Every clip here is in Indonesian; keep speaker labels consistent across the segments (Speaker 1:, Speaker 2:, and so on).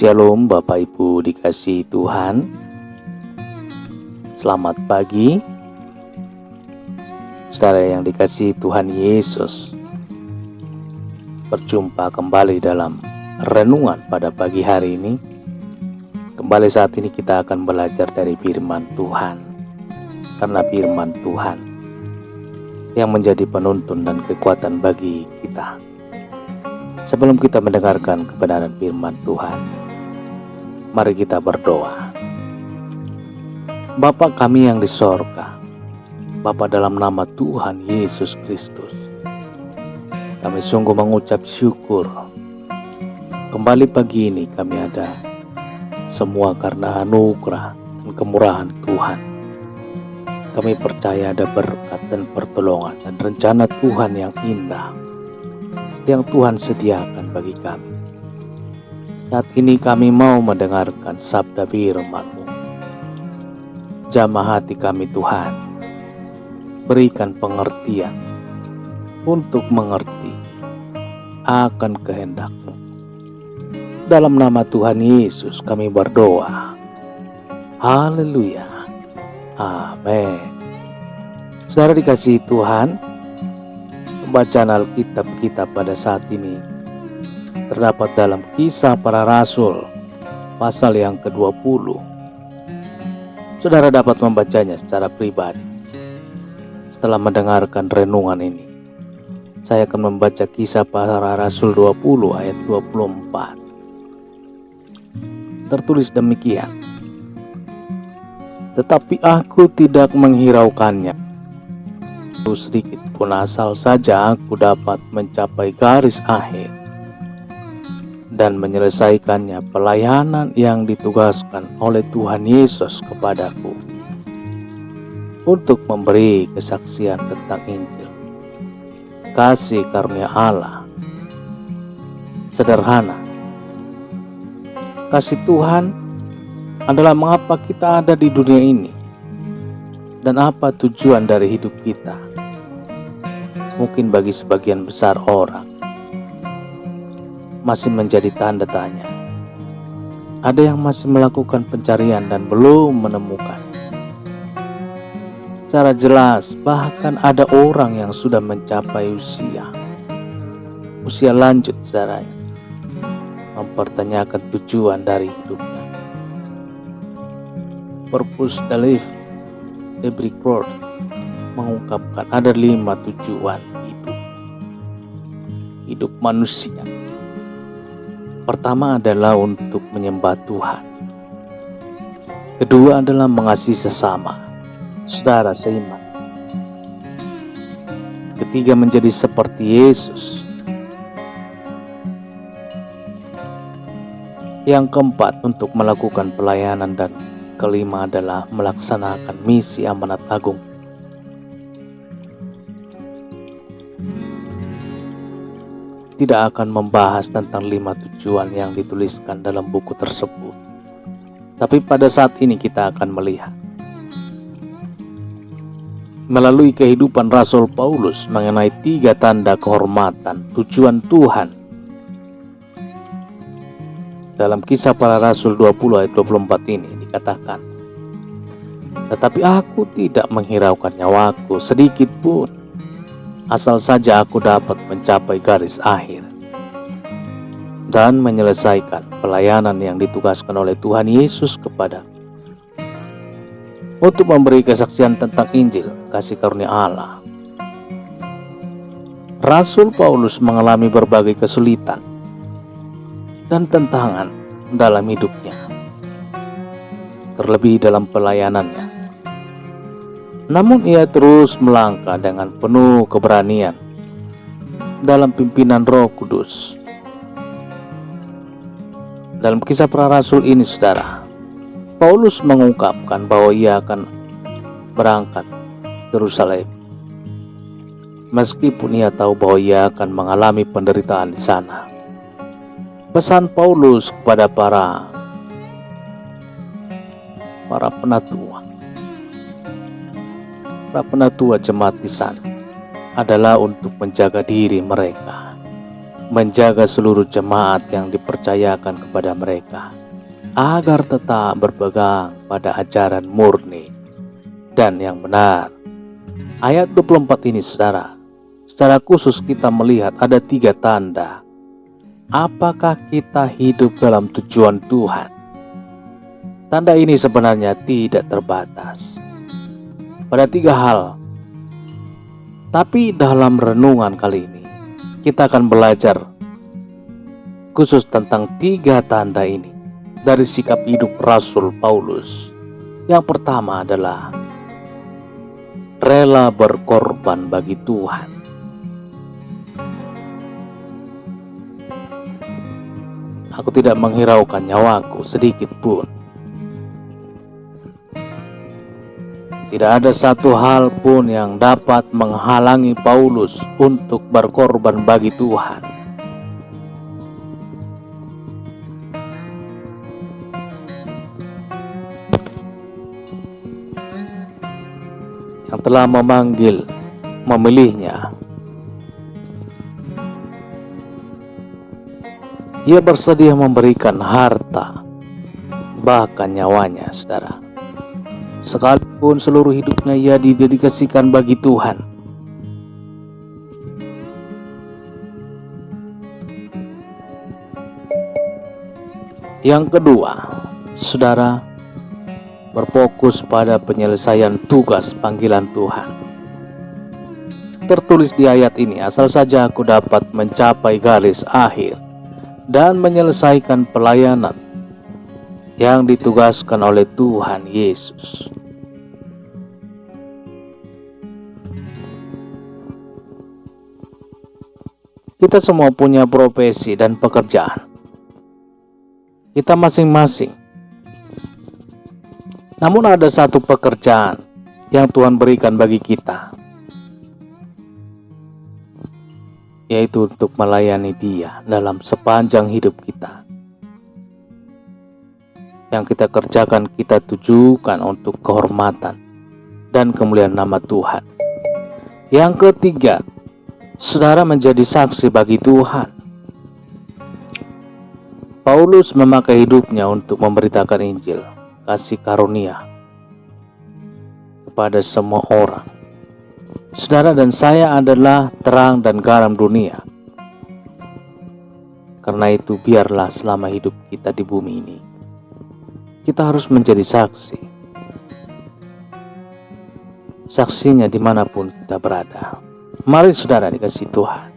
Speaker 1: Shalom Bapak Ibu dikasihi Tuhan. Selamat pagi saudara yang dikasihi Tuhan Yesus. Berjumpa kembali dalam renungan pada pagi hari ini. Kembali saat ini kita akan belajar dari firman Tuhan. Karena firman Tuhan yang menjadi penuntun dan kekuatan bagi kita. Sebelum kita mendengarkan kebenaran firman Tuhan, mari kita berdoa. Bapa kami yang di sorga, Bapa dalam nama Tuhan Yesus Kristus, kami sungguh mengucap syukur. Kembali pagi ini kami ada semua karena anugerah dan kemurahan Tuhan. Kami percaya ada berkat dan pertolongan dan rencana Tuhan yang indah yang Tuhan sediakan bagi kami. Saat ini kami mau mendengarkan sabda firman-Mu. Jamah hati kami Tuhan, berikan pengertian untuk mengerti akan kehendak-Mu. Dalam nama Tuhan Yesus kami berdoa. Haleluya. Amin. Saudara dikasihi Tuhan, bacaan Alkitab kita pada saat ini terdapat dalam Kisah Para Rasul pasal yang ke-20. Saudara dapat membacanya secara pribadi. Setelah mendengarkan renungan ini, saya akan membaca Kisah Para Rasul 20 ayat 24. Tertulis demikian. Tetapi aku tidak menghiraukannya sedikit pun, asal saja aku dapat mencapai garis akhir dan menyelesaikannya pelayanan yang ditugaskan oleh Tuhan Yesus kepadaku untuk memberi kesaksian tentang Injil kasih karunia Allah. Sederhana, kasih Tuhan adalah mengapa kita ada di dunia ini dan apa tujuan dari hidup kita. Mungkin bagi sebagian besar orang masih menjadi tanda tanya. Ada yang masih melakukan pencarian dan belum menemukan. Secara jelas, bahkan ada orang yang sudah mencapai usia lanjut saudaranya, mempertanyakan tujuan dari hidupnya. Purpose to live, Debbie Ford mengungkapkan ada 5 tujuan hidup manusia. Pertama adalah untuk menyembah Tuhan. Kedua adalah mengasihi sesama, saudara seiman. Ketiga, menjadi seperti Yesus. Yang keempat, untuk melakukan pelayanan, dan kelima adalah melaksanakan misi amanat agung. Tidak akan membahas tentang 5 tujuan yang dituliskan dalam buku tersebut. Tapi pada saat ini kita akan melihat melalui kehidupan Rasul Paulus mengenai 3 tanda kehormatan tujuan Tuhan. Dalam Kisah Para Rasul 20 ayat 24 ini dikatakan, tetapi aku tidak menghiraukan nyawaku sedikit pun, asal saja aku dapat mencapai garis akhir dan menyelesaikan pelayanan yang ditugaskan oleh Tuhan Yesus kepada untuk memberi kesaksian tentang Injil kasih karunia Allah. Rasul Paulus mengalami berbagai kesulitan dan tantangan dalam hidupnya, terlebih dalam pelayanannya. Namun ia terus melangkah dengan penuh keberanian dalam pimpinan Roh Kudus. Dalam Kisah Para Rasul ini, saudara, Paulus mengungkapkan bahwa ia akan berangkat ke Yerusalem, meskipun ia tahu bahwa ia akan mengalami penderitaan di sana. Pesan Paulus kepada para penatua jemaat di sana adalah untuk menjaga diri mereka menjaga seluruh jemaat yang dipercayakan kepada mereka, agar tetap berpegang pada ajaran murni dan yang benar. Ayat 24 ini saudara, secara khusus kita melihat ada 3 tanda. Apakah kita hidup dalam tujuan Tuhan? Tanda ini sebenarnya tidak terbatas pada 3 hal. Tapi dalam renungan kali ini, kita akan belajar khusus tentang 3 tanda ini dari sikap hidup Rasul Paulus. Yang pertama adalah rela berkorban bagi Tuhan. Aku tidak menghiraukan nyawaku sedikit pun. Tidak ada satu hal pun yang dapat menghalangi Paulus untuk berkorban bagi Tuhan. Yang telah memilihnya. Ia bersedia memberikan harta, bahkan nyawanya, saudara. Sekalipun seluruh hidupnya ia didedikasikan bagi Tuhan. Yang kedua, saudara, berfokus pada penyelesaian tugas panggilan Tuhan. Tertulis di ayat ini, asal saja aku dapat mencapai garis akhir dan menyelesaikan pelayanan yang ditugaskan oleh Tuhan Yesus. Kita semua punya profesi dan pekerjaan kita masing-masing. Namun ada satu pekerjaan yang Tuhan berikan bagi kita, yaitu untuk melayani Dia dalam sepanjang hidup kita. Yang kita kerjakan, kita tujukan untuk kehormatan dan kemuliaan nama Tuhan. Yang ketiga, saudara menjadi saksi bagi Tuhan. Paulus memakai hidupnya untuk memberitakan Injil kasih karunia kepada semua orang. Saudara dan saya adalah terang dan garam dunia. Karena itu biarlah selama hidup kita di bumi ini, kita harus menjadi saksi. Saksinya dimanapun kita berada. Mari saudara dikasih Tuhan,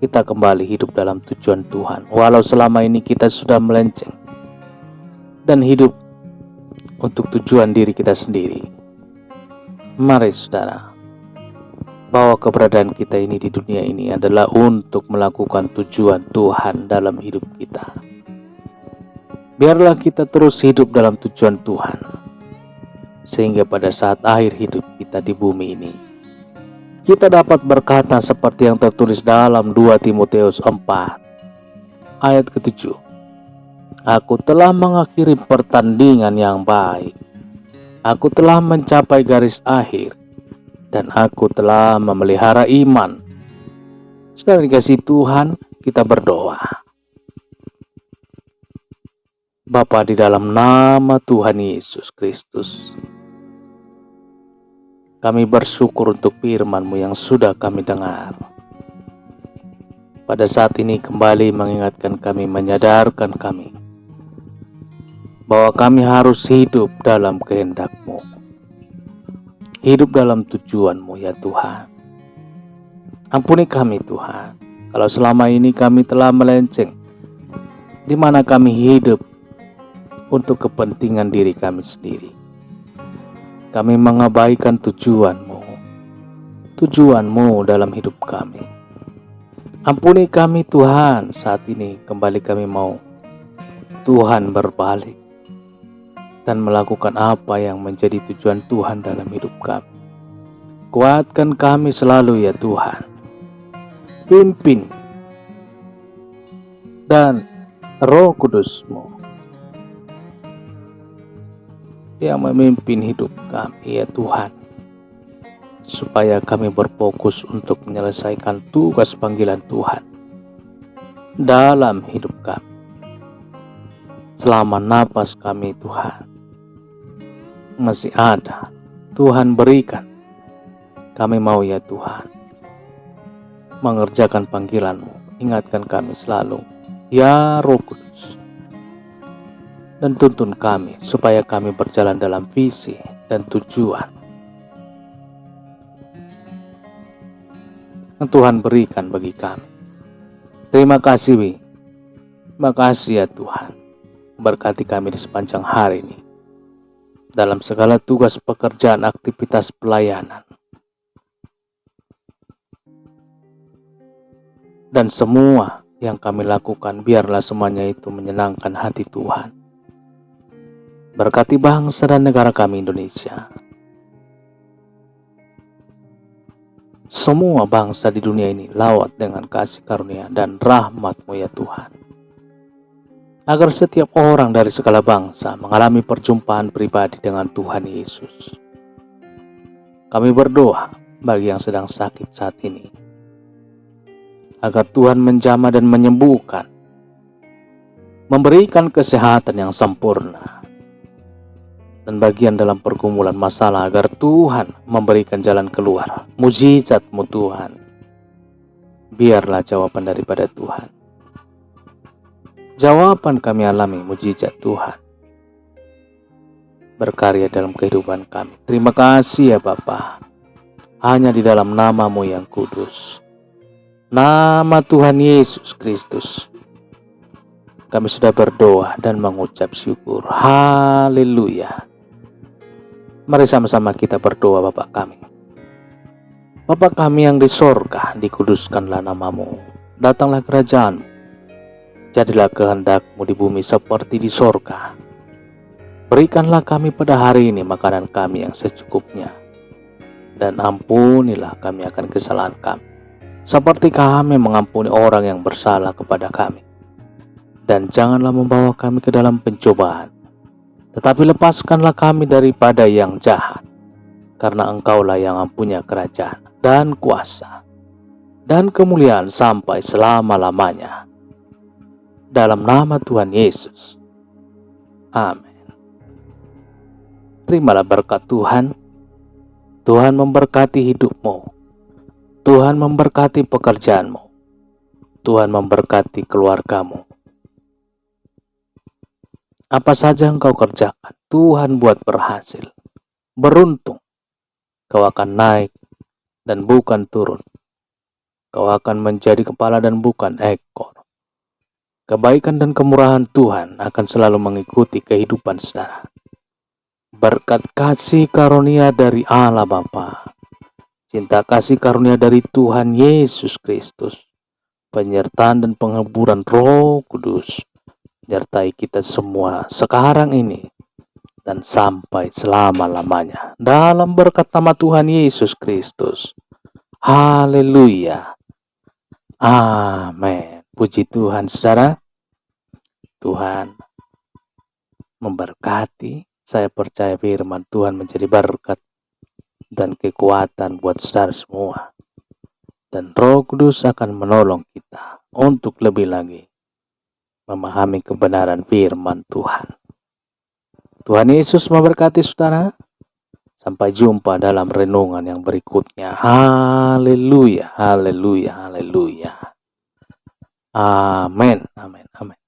Speaker 1: kita kembali hidup dalam tujuan Tuhan. Walau selama ini kita sudah melenceng dan hidup untuk tujuan diri kita sendiri. Mari saudara, bahwa keberadaan kita ini di dunia ini adalah untuk melakukan tujuan Tuhan dalam hidup kita. Biarlah kita terus hidup dalam tujuan Tuhan, sehingga pada saat akhir hidup kita di bumi ini, kita dapat berkata seperti yang tertulis dalam 2 Timotius 4 ayat ke-7. Aku telah mengakhiri pertandingan yang baik. Aku telah mencapai garis akhir, dan aku telah memelihara iman. Saudara dikasih Tuhan, kita berdoa. Bapa, di dalam nama Tuhan Yesus Kristus, kami bersyukur untuk firman-Mu yang sudah kami dengar. Pada saat ini kembali mengingatkan kami, menyadarkan kami bahwa kami harus hidup dalam kehendak-Mu, hidup dalam tujuan-Mu ya Tuhan. Ampuni kami Tuhan, kalau selama ini kami telah melenceng, di mana kami hidup untuk kepentingan diri kami sendiri. Kami mengabaikan tujuan-Mu dalam hidup kami. Ampuni kami Tuhan, saat ini kembali kami mau Tuhan berbalik dan melakukan apa yang menjadi tujuan Tuhan dalam hidup kami. Kuatkan kami selalu ya Tuhan. Pimpin dan Roh Kudus-Mu yang memimpin hidup kami ya Tuhan, supaya kami berfokus untuk menyelesaikan tugas panggilan Tuhan dalam hidup kami. Selama napas kami Tuhan masih ada, Tuhan berikan. Kami mau ya Tuhan mengerjakan panggilan-Mu. Ingatkan kami selalu, ya Roh Kudus. Dan tuntun kami supaya kami berjalan dalam visi dan tujuan yang Tuhan berikan bagi kami. Terima kasih, Wi. Terima kasih ya Tuhan. Berkati kami di sepanjang hari ini. Dalam segala tugas pekerjaan, aktivitas pelayanan. Dan semua yang kami lakukan, biarlah semuanya itu menyenangkan hati Tuhan. Berkati bangsa dan negara kami Indonesia. Semua bangsa di dunia ini lawat dengan kasih karunia dan rahmat-Mu ya Tuhan. Agar setiap orang dari segala bangsa mengalami perjumpaan pribadi dengan Tuhan Yesus. Kami berdoa bagi yang sedang sakit saat ini, agar Tuhan menjamah dan menyembuhkan, memberikan kesehatan yang sempurna. Dan bagian dalam pergumulan masalah, agar Tuhan memberikan jalan keluar. Mujizat-Mu Tuhan, biarlah jawaban daripada Tuhan. Jawaban kami alami, mujizat Tuhan berkarya dalam kehidupan kami. Terima kasih ya Bapa. Hanya di dalam nama-Mu yang kudus, nama Tuhan Yesus Kristus, kami sudah berdoa dan mengucap syukur. Haleluya. Mari sama-sama kita berdoa. Bapa kami, Bapa kami yang di sorga, dikuduskanlah nama-Mu. Datanglah kerajaan-Mu. Jadilah kehendak-Mu di bumi seperti di sorga. Berikanlah kami pada hari ini makanan kami yang secukupnya. Dan ampunilah kami akan kesalahan kami, seperti kami mengampuni orang yang bersalah kepada kami. Dan janganlah membawa kami ke dalam pencobaan, tetapi lepaskanlah kami daripada yang jahat. Karena Engkaulah yang mempunyai kerajaan dan kuasa dan kemuliaan sampai selama-lamanya. Dalam nama Tuhan Yesus. Amin. Terimalah berkat Tuhan. Tuhan memberkati hidupmu. Tuhan memberkati pekerjaanmu. Tuhan memberkati keluargamu. Apa saja engkau kerjakan, Tuhan buat berhasil. Beruntung. Kau akan naik dan bukan turun. Kau akan menjadi kepala dan bukan ekor. Kebaikan dan kemurahan Tuhan akan selalu mengikuti kehidupan saudara. Berkat kasih karunia dari Allah Bapa, cinta kasih karunia dari Tuhan Yesus Kristus, penyertaan dan penghiburan Roh Kudus, menyertai kita semua sekarang ini dan sampai selama-lamanya. Dalam berkat nama Tuhan Yesus Kristus. Haleluya. Amin. Puji Tuhan saudara. Tuhan memberkati. Saya percaya firman Tuhan menjadi berkat dan kekuatan buat saudara semua. Dan Roh Kudus akan menolong kita untuk lebih lagi memahami kebenaran firman Tuhan. Tuhan Yesus memberkati saudara. Sampai jumpa dalam renungan yang berikutnya. Haleluya, haleluya, haleluya. Amin, amin, amin.